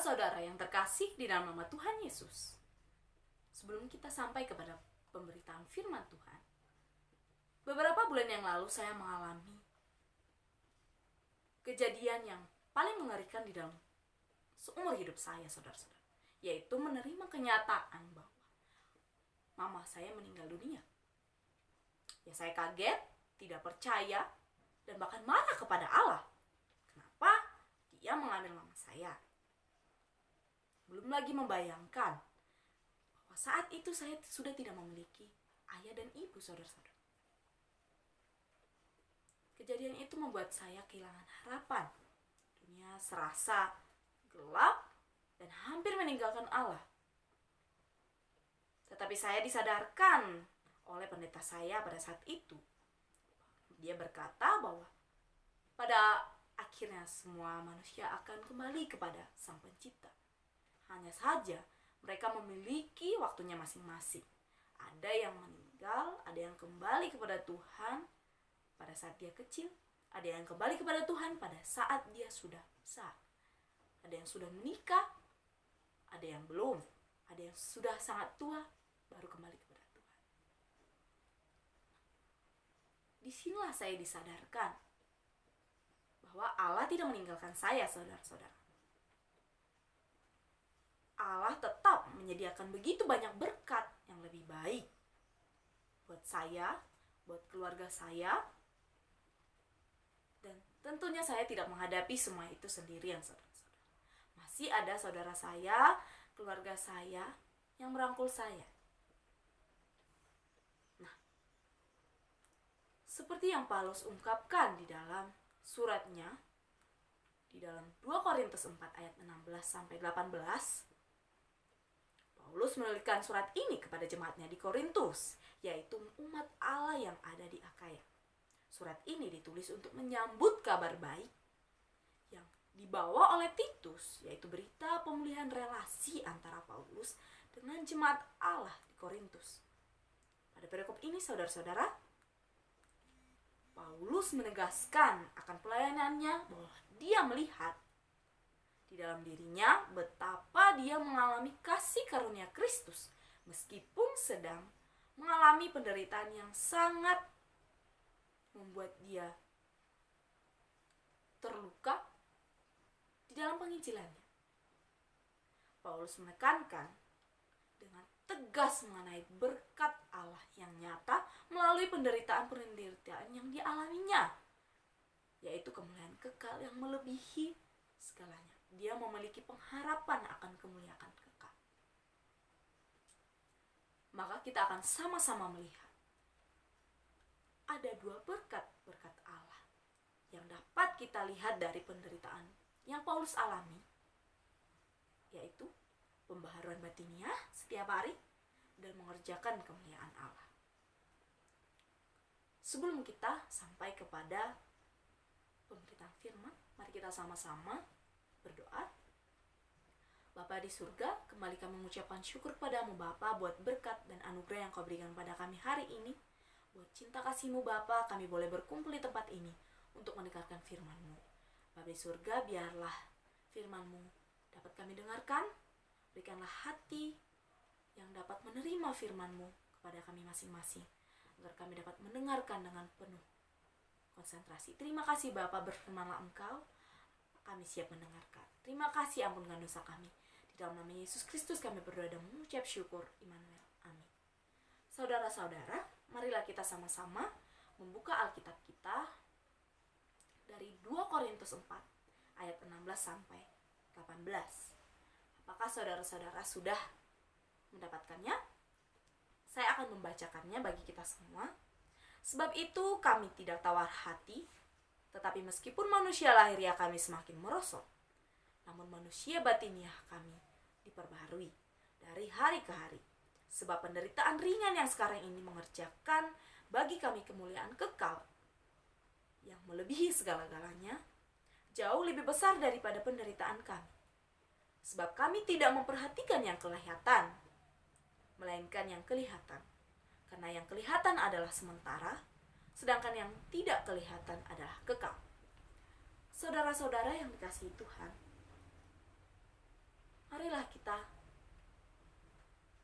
Saudara-saudara yang terkasih di dalam nama Tuhan Yesus, sebelum kita sampai kepada pemberitaan firman Tuhan, beberapa bulan yang lalu saya mengalami kejadian yang paling mengerikan di dalam seumur hidup saya, saudara-saudara, yaitu menerima kenyataan bahwa mama saya meninggal dunia. Ya, saya kaget, tidak percaya, dan bahkan marah kepada Allah. Kenapa Dia mengambil mama saya? Belum lagi membayangkan bahwa saat itu saya sudah tidak memiliki ayah dan ibu, saudara-saudara. Kejadian itu membuat saya kehilangan harapan. Dunia serasa gelap dan hampir meninggalkan Allah. Tetapi saya disadarkan oleh pendeta saya pada saat itu. Dia berkata bahwa pada akhirnya semua manusia akan kembali kepada Sang Pencipta. Hanya saja mereka memiliki waktunya masing-masing. Ada yang meninggal, ada yang kembali kepada Tuhan pada saat dia kecil, ada yang kembali kepada Tuhan pada saat dia sudah besar. Ada yang sudah menikah, ada yang belum, ada yang sudah sangat tua baru kembali kepada Tuhan. Disinilah saya disadarkan bahwa Allah tidak meninggalkan saya, saudara-saudara. Allah tetap menyediakan begitu banyak berkat yang lebih baik buat saya, buat keluarga saya, dan tentunya saya tidak menghadapi semua itu sendirian, saudara-saudara. Masih ada saudara saya, keluarga saya yang merangkul saya. Nah, seperti yang Paulus ungkapkan di dalam suratnya, di dalam 2 Korintus 4 ayat 16-18, Paulus menuliskan surat ini kepada jemaatnya di Korintus, yaitu umat Allah yang ada di Akaya. Surat ini ditulis untuk menyambut kabar baik yang dibawa oleh Titus, yaitu berita pemulihan relasi antara Paulus dengan jemaat Allah di Korintus. Pada perikop ini, saudara-saudara, Paulus menegaskan akan pelayanannya bahwa dia melihat di dalam dirinya betapa dia mengalami kasih karunia Kristus meskipun sedang mengalami penderitaan yang sangat membuat dia terluka di dalam penginjilannya. Paulus menekankan dengan tegas mengenai berkat Allah yang nyata melalui penderitaan-penderitaan yang dialaminya, yaitu kemuliaan kekal yang melebihi segalanya. Dia memiliki pengharapan akan kemuliaan kekal. Maka kita akan sama-sama melihat ada 2 berkat Allah yang dapat kita lihat dari penderitaan yang Paulus alami, yaitu pembaharuan batiniah setiap hari dan mengerjakan kemuliaan Allah. Sebelum kita sampai kepada pemberitaan firman, mari kita sama-sama berdoa. Bapa di surga, kembali kami mengucapkan syukur padamu Bapa buat berkat dan anugerah yang kau berikan pada kami hari ini. Buat cinta kasih-Mu Bapa, kami boleh berkumpul di tempat ini untuk mendengarkan firman-Mu. Bapa di surga, biarlah firman-Mu dapat kami dengarkan. Berikanlah hati yang dapat menerima firman-Mu kepada kami masing-masing, agar kami dapat mendengarkan dengan penuh konsentrasi. Terima kasih Bapa, berfirmanlah Engkau, kami siap mendengarkan. Terima kasih, ampunkan dosa kami. Di dalam nama Yesus Kristus kami berdoa dan mengucap syukur. Immanuel. Amin. Saudara-saudara, marilah kita sama-sama membuka Alkitab kita dari 2 Korintus 4 ayat 16-18. Apakah saudara-saudara sudah mendapatkannya? Saya akan membacakannya bagi kita semua. Sebab itu kami tidak tawar hati, tetapi meskipun manusia lahiriah kami semakin merosot, namun manusia batiniah kami diperbaharui dari hari ke hari. Sebab penderitaan ringan yang sekarang ini mengerjakan bagi kami kemuliaan kekal yang melebihi segala-galanya, jauh lebih besar daripada penderitaan kami. Sebab kami tidak memperhatikan yang kelihatan, melainkan yang kelihatan. Karena yang kelihatan adalah sementara, sedangkan yang tidak kelihatan adalah kekal. Saudara-saudara yang dikasihi Tuhan, marilah kita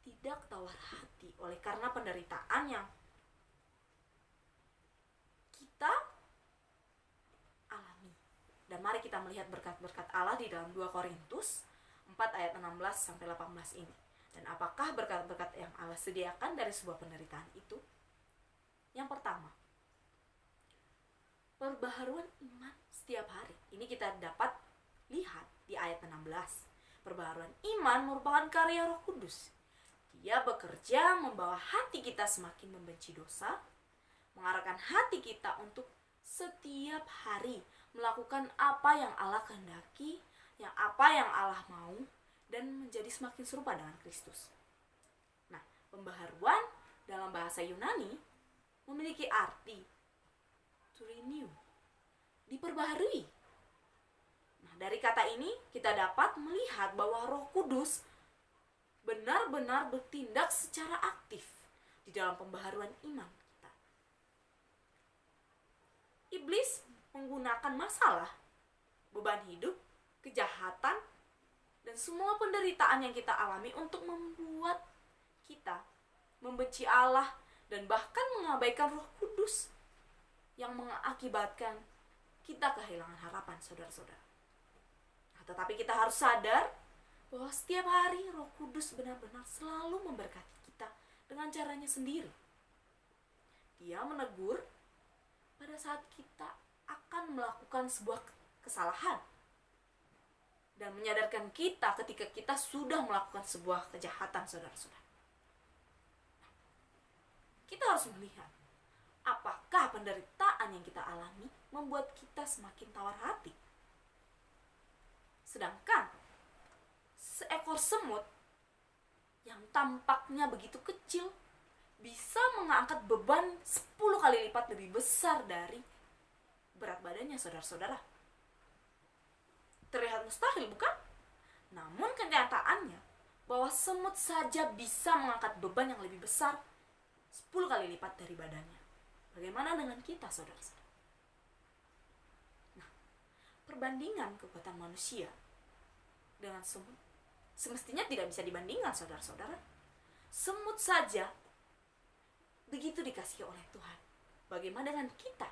tidak tawar hati oleh karena penderitaan yang kita alami. Dan mari kita melihat berkat-berkat Allah di dalam 2 Korintus 4 ayat 16-18 ini. Dan apakah berkat-berkat yang Allah sediakan dari sebuah penderitaan itu? Yang pertama, perbaharuan iman setiap hari. Ini kita dapat lihat di ayat 16. Perbaharuan iman merupakan karya Roh Kudus. Dia bekerja membawa hati kita semakin membenci dosa, mengarahkan hati kita untuk setiap hari melakukan apa yang Allah kehendaki, apa yang Allah mau, dan menjadi semakin serupa dengan Kristus. Nah, pembaharuan dalam bahasa Yunani memiliki arti to renew, diperbaharui. Nah, dari kata ini kita dapat melihat bahwa Roh Kudus benar-benar bertindak secara aktif di dalam pembaharuan iman kita. Iblis menggunakan masalah, beban hidup, kejahatan, dan semua penderitaan yang kita alami untuk membuat kita membenci Allah dan bahkan mengabaikan Roh Kudus yang mengakibatkan kita kehilangan harapan, saudara-saudara. Nah, tetapi kita harus sadar bahwa setiap hari Roh Kudus benar-benar selalu memberkati kita dengan caranya sendiri. Dia menegur pada saat kita akan melakukan sebuah kesalahan dan menyadarkan kita ketika kita sudah melakukan sebuah kejahatan, saudara-saudara. Kita harus melihat apakah penderitaan yang kita alami membuat kita semakin tawar hati. Sedangkan seekor semut yang tampaknya begitu kecil bisa mengangkat beban 10 kali lipat lebih besar dari berat badannya, saudara-saudara. Terlihat mustahil, bukan? Namun kenyataannya bahwa semut saja bisa mengangkat beban yang lebih besar 10 kali lipat dari badannya. Bagaimana dengan kita, saudara-saudara? Nah, perbandingan kekuatan manusia dengan semut semestinya tidak bisa dibandingkan, saudara-saudara. Semut saja begitu dikasihi oleh Tuhan. Bagaimana dengan kita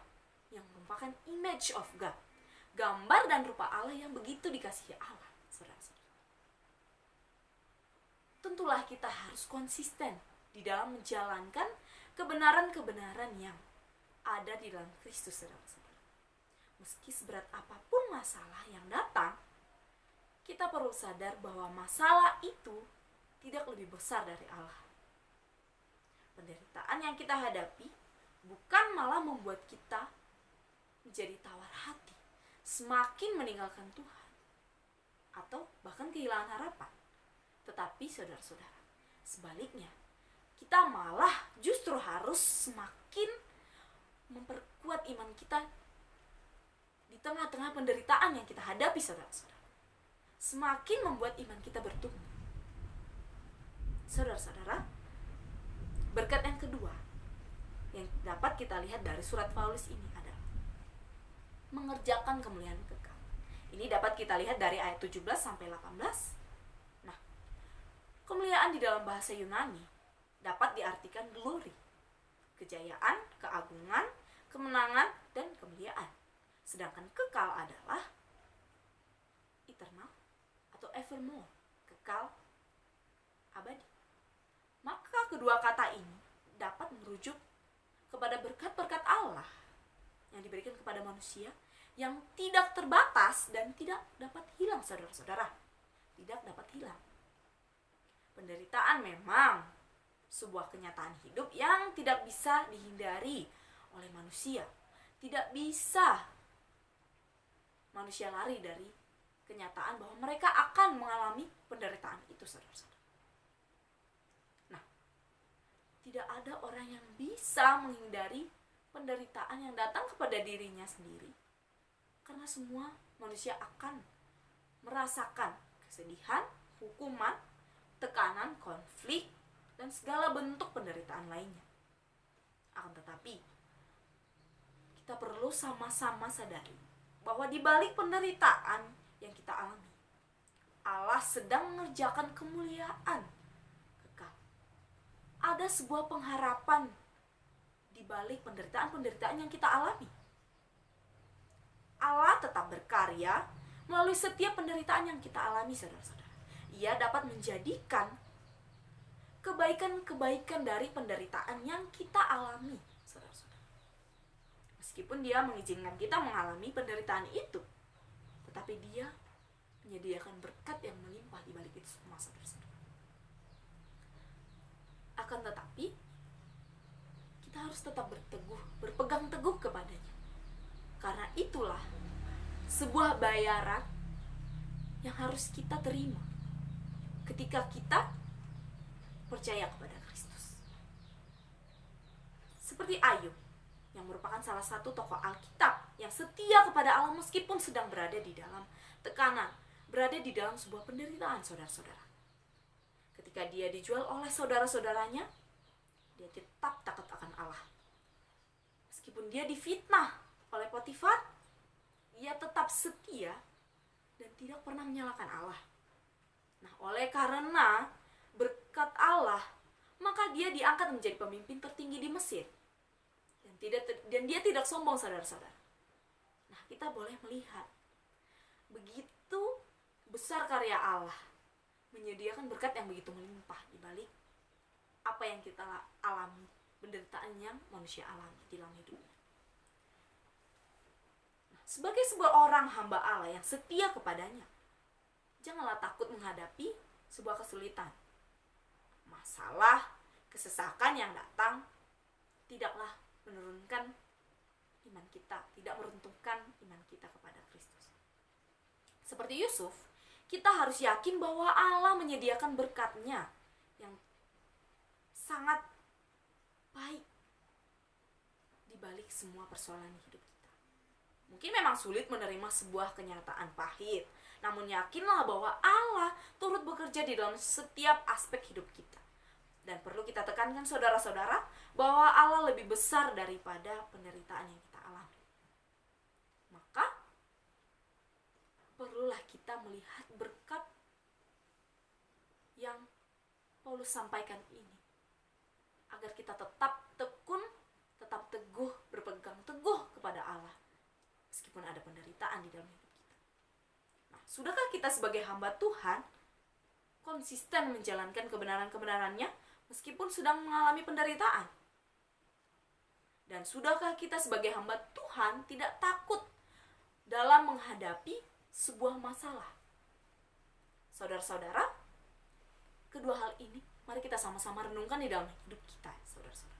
yang merupakan image of God, gambar dan rupa Allah yang begitu dikasihi Allah, saudara-saudara? Tentulah kita harus konsisten di dalam menjalankan kebenaran-kebenaran yang ada di dalam Kristus, saudara-saudara. Meski seberat apapun masalah yang datang, kita perlu sadar bahwa masalah itu tidak lebih besar dari Allah. Penderitaan yang kita hadapi bukan malah membuat kita menjadi tawar hati, semakin meninggalkan Tuhan, atau bahkan kehilangan harapan. Tetapi saudara-saudara, sebaliknya, kita malah justru harus semakin memperkuat iman kita di tengah-tengah penderitaan yang kita hadapi, saudara-saudara. Semakin membuat iman kita bertumbuh. Saudara-saudara, berkat yang kedua yang dapat kita lihat dari surat Paulus ini adalah mengerjakan kemuliaan kekal. Ini dapat kita lihat dari ayat 17 sampai 18. Nah, kemuliaan di dalam bahasa Yunani dapat diartikan glory, kejayaan, keagungan, kemenangan, dan kemuliaan. Sedangkan kekal adalah eternal atau evermore, kekal abadi. Maka kedua kata ini dapat merujuk kepada berkat-berkat Allah yang diberikan kepada manusia yang tidak terbatas dan tidak dapat hilang, saudara-saudara. Tidak dapat hilang. Penderitaan memang sebuah kenyataan hidup yang tidak bisa dihindari oleh manusia. Tidak bisa manusia lari dari kenyataan bahwa mereka akan mengalami penderitaan itu, saudara-saudara. Nah, tidak ada orang yang bisa menghindari penderitaan yang datang kepada dirinya sendiri. Karena semua manusia akan merasakan kesedihan, hukuman, tekanan, konflik, dan segala bentuk penderitaan lainnya. Akan tetapi, kita perlu sama-sama sadari bahwa di balik penderitaan yang kita alami, Allah sedang mengerjakan kemuliaan kekal. Ada sebuah pengharapan di balik penderitaan-penderitaan yang kita alami. Allah tetap berkarya melalui setiap penderitaan yang kita alami, saudara-saudara. Ia dapat menjadikan kebaikan-kebaikan dari penderitaan yang kita alami, saudara-saudara. Meskipun dia mengizinkan kita mengalami penderitaan itu, tetapi dia menyediakan berkat yang melimpah di balik itu semua, saudara-saudara. Akan tetapi, kita harus tetap berpegang teguh kepadanya. Karena itulah sebuah bayaran yang harus kita terima ketika kita percaya kepada Kristus. Seperti Ayub, yang merupakan salah satu tokoh Alkitab yang setia kepada Allah meskipun sedang berada di dalam tekanan, berada di dalam sebuah penderitaan, saudara-saudara. Ketika dia dijual oleh saudara-saudaranya, dia tetap takut akan Allah. Meskipun dia difitnah oleh Potifar, ia tetap setia dan tidak pernah menyalahkan Allah. Nah, oleh karena berkat Allah, maka dia diangkat menjadi pemimpin tertinggi di Mesir. Dan dia tidak sombong, saudara-saudara. Nah, kita boleh melihat begitu besar karya Allah menyediakan berkat yang begitu melimpah di balik apa yang kita alami, penderitaan yang manusia alami di dalam hidupnya. Nah, sebagai sebuah orang hamba Allah yang setia kepadanya, janganlah takut menghadapi sebuah kesulitan, masalah, kesesakan yang datang. Tidaklah menurunkan iman kita, tidak meruntuhkan iman kita kepada Kristus. Seperti Yusuf, kita harus yakin bahwa Allah menyediakan berkat-Nya yang sangat baik di balik semua persoalan hidup kita. Mungkin memang sulit menerima sebuah kenyataan pahit, namun yakinlah bahwa Allah turut bekerja di dalam setiap aspek hidup kita. Dan perlu kita tekankan, saudara-saudara, bahwa Allah lebih besar daripada penderitaan yang kita alami. Maka perlulah kita melihat berkat yang Paulus sampaikan ini, agar kita tetap tekun, tetap teguh, berpegang teguh kepada Allah meskipun ada penderitaan di dalam hidup kita. Nah, sudahkah kita sebagai hamba Tuhan konsisten menjalankan kebenaran-kebenarannya meskipun sedang mengalami penderitaan? Dan sudahkah kita sebagai hamba Tuhan tidak takut dalam menghadapi sebuah masalah? Saudara-saudara, kedua hal ini mari kita sama-sama renungkan di dalam hidup kita, saudara-saudara.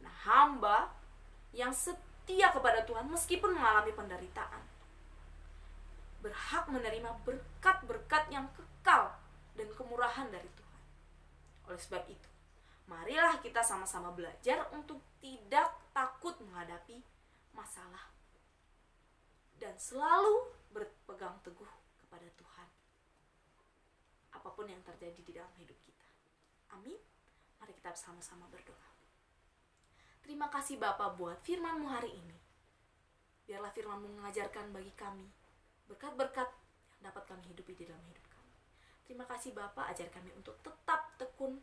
Nah, hamba yang setia kepada Tuhan meskipun mengalami penderitaan berhak menerima berkat-berkat yang kekal dan kemurahan dari Tuhan. Oleh sebab itu, marilah kita sama-sama belajar untuk tidak takut menghadapi masalah dan selalu berpegang teguh kepada Tuhan apapun yang terjadi di dalam hidup kita. Amin. Mari kita sama-sama berdoa. Terima kasih Bapa buat firman-Mu hari ini. Biarlah firman-Mu mengajarkan bagi kami berkat-berkat yang dapat kami hidupi di dalam hidup kami. Terima kasih Bapa, ajar kami untuk tetap tekun,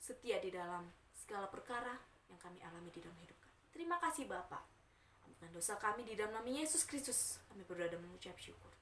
setia di dalam segala perkara yang kami alami di dalam hidup kami. Terima kasih Bapa. Ampunkan dosa kami di dalam nama Yesus Kristus. Kami berdoa dan mengucap syukur.